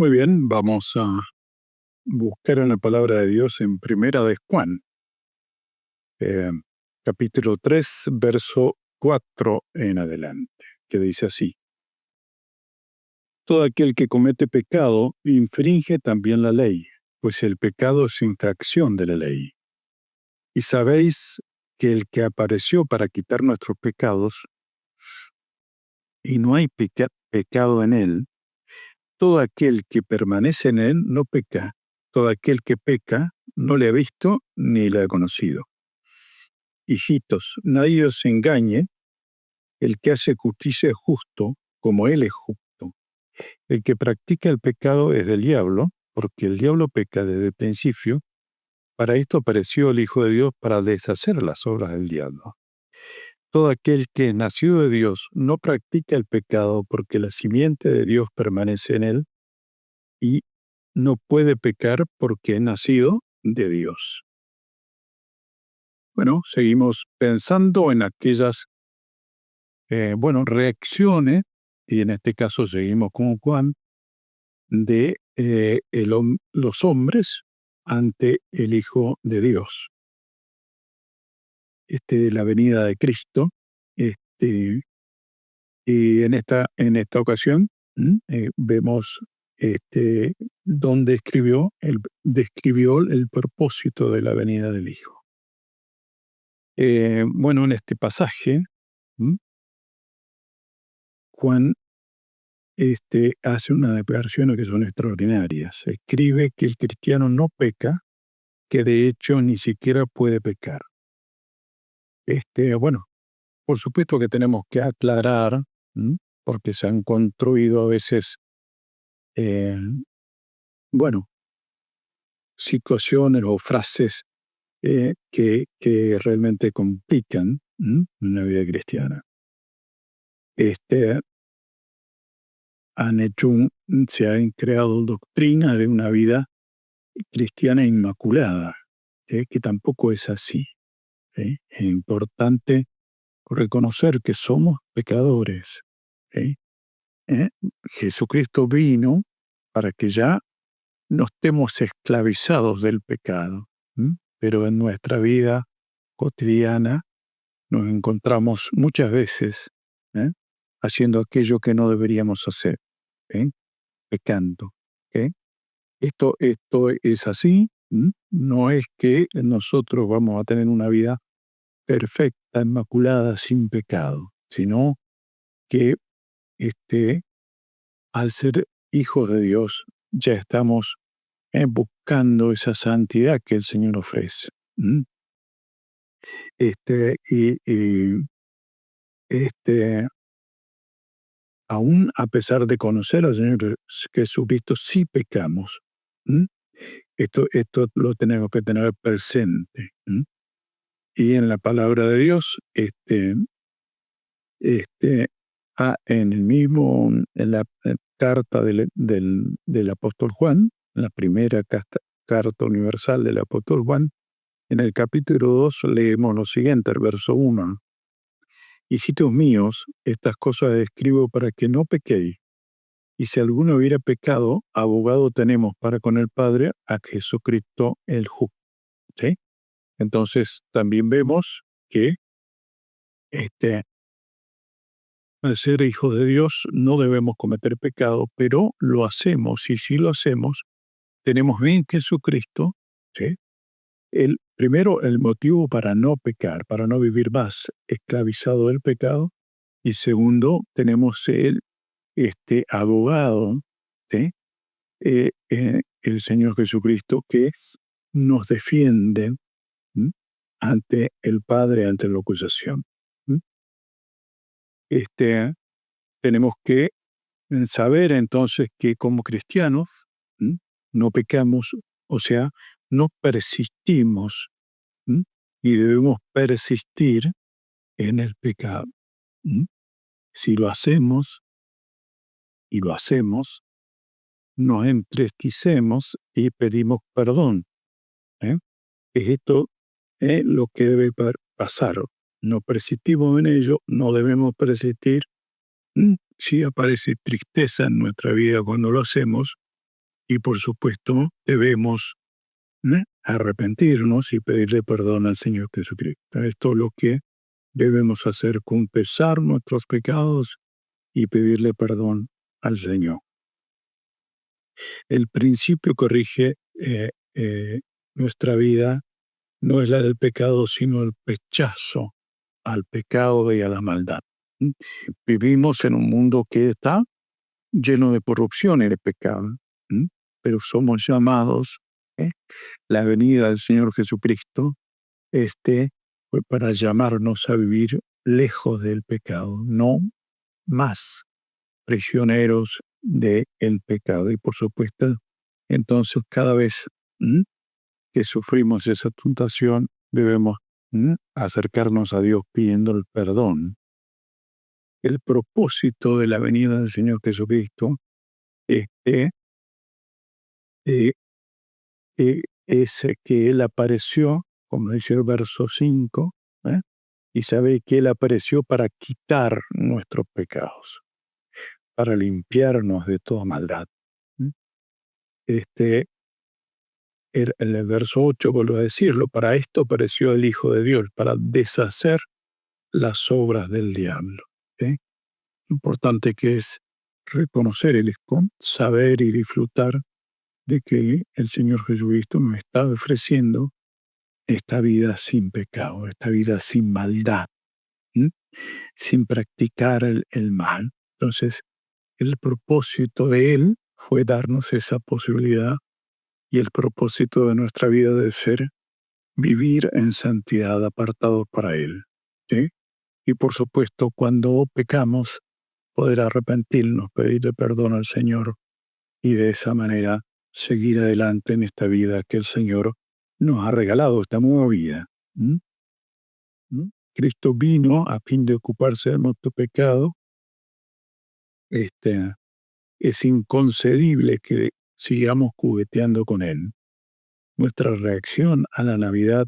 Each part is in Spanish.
Muy bien, vamos a buscar en la palabra de Dios en Primera de Juan, eh, capítulo 3, verso 4 en adelante, que dice así: Todo aquel que comete pecado infringe también la ley, pues el pecado es infracción de la ley. Y sabéis que el que apareció para quitar nuestros pecados, y no hay pecado en él, todo aquel que permanece en él no peca, todo aquel que peca no le ha visto ni le ha conocido. Hijitos, nadie os engañe, el que hace justicia es justo, como él es justo. El que practica el pecado es del diablo, porque el diablo peca desde el principio. Para esto apareció el Hijo de Dios, para deshacer las obras del diablo. Todo aquel que es nacido de Dios no practica el pecado, porque la simiente de Dios permanece en él, y no puede pecar porque es nacido de Dios. Bueno, seguimos pensando en aquellas reacciones, y en este caso seguimos con Juan, de los hombres ante el Hijo de Dios. De la venida de Cristo. Y en esta ocasión vemos donde describió el propósito de la venida del Hijo. En este pasaje, ¿m? Juan hace unas declaraciones que son extraordinarias. Escribe que el cristiano no peca, que de hecho ni siquiera puede pecar. Por supuesto que tenemos que aclarar, porque se han construido a veces, eh, bueno, situaciones o frases que realmente complican la vida cristiana. Se han creado doctrinas de una vida cristiana inmaculada, que tampoco es así. Es importante reconocer que somos pecadores. ¿Sí? Jesucristo vino para que ya no estemos esclavizados del pecado, pero en nuestra vida cotidiana nos encontramos muchas veces ¿eh? haciendo aquello que no deberíamos hacer, pecando. ¿Ok? Esto es así. No es que nosotros vamos a tener una vida perfecta, inmaculada, sin pecado, sino que al ser hijos de Dios ya estamos buscando esa santidad que el Señor ofrece. ¿Mm? Y aún a pesar de conocer al Señor Jesucristo, sí pecamos. ¿Mm? Esto lo tenemos que tener presente. Y en la palabra de Dios, en la carta del apóstol Juan, la primera carta universal del apóstol Juan, en el capítulo 2 leemos lo siguiente, el verso 1. Hijitos míos, estas cosas escribo para que no pequéis. Y si alguno hubiera pecado, abogado tenemos para con el Padre a Jesucristo el justo. ¿Sí? Entonces también vemos que al ser hijos de Dios no debemos cometer pecado, pero lo hacemos, y si lo hacemos, tenemos en Jesucristo, ¿sí? Primero, el motivo para no pecar, para no vivir más esclavizado del pecado, y segundo, tenemos abogado, ¿sí? El Señor Jesucristo, que nos defiende ¿m? ante el Padre, ante la acusación. ¿M? Tenemos que saber entonces que como cristianos ¿m? no pecamos, o sea, no persistimos, ¿m? y debemos persistir en el pecado. ¿M? Si lo hacemos, y lo hacemos, nos entristecemos y pedimos perdón. ¿eh? Esto es lo que debe pasar. No persistimos en ello, no debemos persistir. Si aparece tristeza en nuestra vida cuando lo hacemos, Y por supuesto, debemos arrepentirnos y pedirle perdón al Señor Jesucristo. Esto es lo que debemos hacer, confesar nuestros pecados y pedirle perdón al Señor. El principio que rige nuestra vida no es la del pecado, sino el rechazo al pecado y a la maldad. Vivimos en un mundo que está lleno de corrupción y de pecado, pero somos llamados, la venida del Señor Jesucristo, fue para llamarnos a vivir lejos del pecado, no más prisioneros del pecado. Y por supuesto, entonces cada vez que sufrimos esa tentación, debemos acercarnos a Dios pidiendo el perdón. El propósito de la venida del Señor Jesucristo este, eh, es que Él apareció, como dice el verso 5, y sabe que Él apareció para quitar nuestros pecados, para limpiarnos de toda maldad. El verso 8 vuelvo a decirlo, para esto apareció el Hijo de Dios, para deshacer las obras del diablo. Importante que es reconocer el saber y disfrutar de que el Señor Jesucristo nos está ofreciendo esta vida sin pecado, esta vida sin maldad, sin practicar el mal. Entonces, el propósito de Él fue darnos esa posibilidad y el propósito de nuestra vida debe ser vivir en santidad apartado para Él. ¿Sí? Y por supuesto, cuando pecamos, poder arrepentirnos, pedirle perdón al Señor y de esa manera seguir adelante en esta vida que el Señor nos ha regalado, esta nueva vida. Cristo vino a fin de ocuparse de nuestro pecado. Es inconcebible que sigamos jugueteando con Él. Nuestra reacción a la Navidad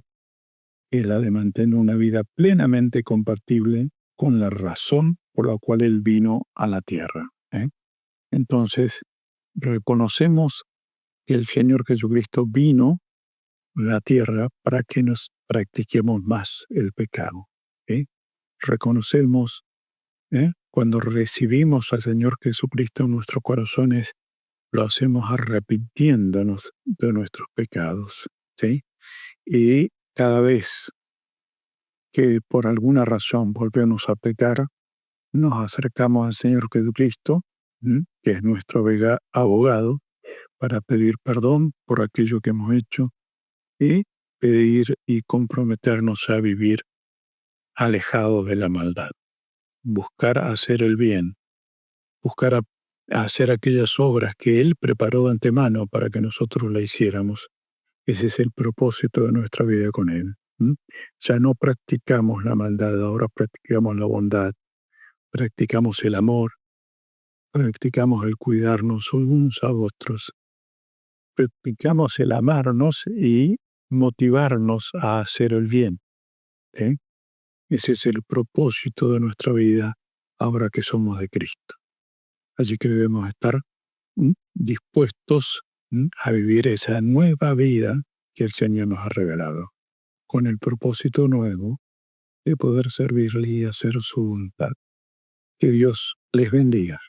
es la de mantener una vida plenamente compatible con la razón por la cual Él vino a la tierra. Entonces, reconocemos que el Señor Jesucristo vino a la tierra para que nos practiquemos más el pecado. Reconocemos, cuando recibimos al Señor Jesucristo en nuestros corazones, lo hacemos arrepintiéndonos de nuestros pecados. Y cada vez que por alguna razón volvemos a pecar, nos acercamos al Señor Jesucristo, que es nuestro abogado, para pedir perdón por aquello que hemos hecho y pedir y comprometernos a vivir alejados de la maldad. Buscar hacer el bien, buscar hacer aquellas obras que Él preparó de antemano para que nosotros la hiciéramos. Ese es el propósito de nuestra vida con Él. Ya no practicamos la maldad, ahora practicamos la bondad, practicamos el amor, practicamos el cuidarnos unos a otros, practicamos el amarnos y motivarnos a hacer el bien. Ese es el propósito de nuestra vida ahora que somos de Cristo. Así que debemos estar dispuestos a vivir esa nueva vida que el Señor nos ha regalado, con el propósito nuevo de poder servirle y hacer su voluntad. Que Dios les bendiga.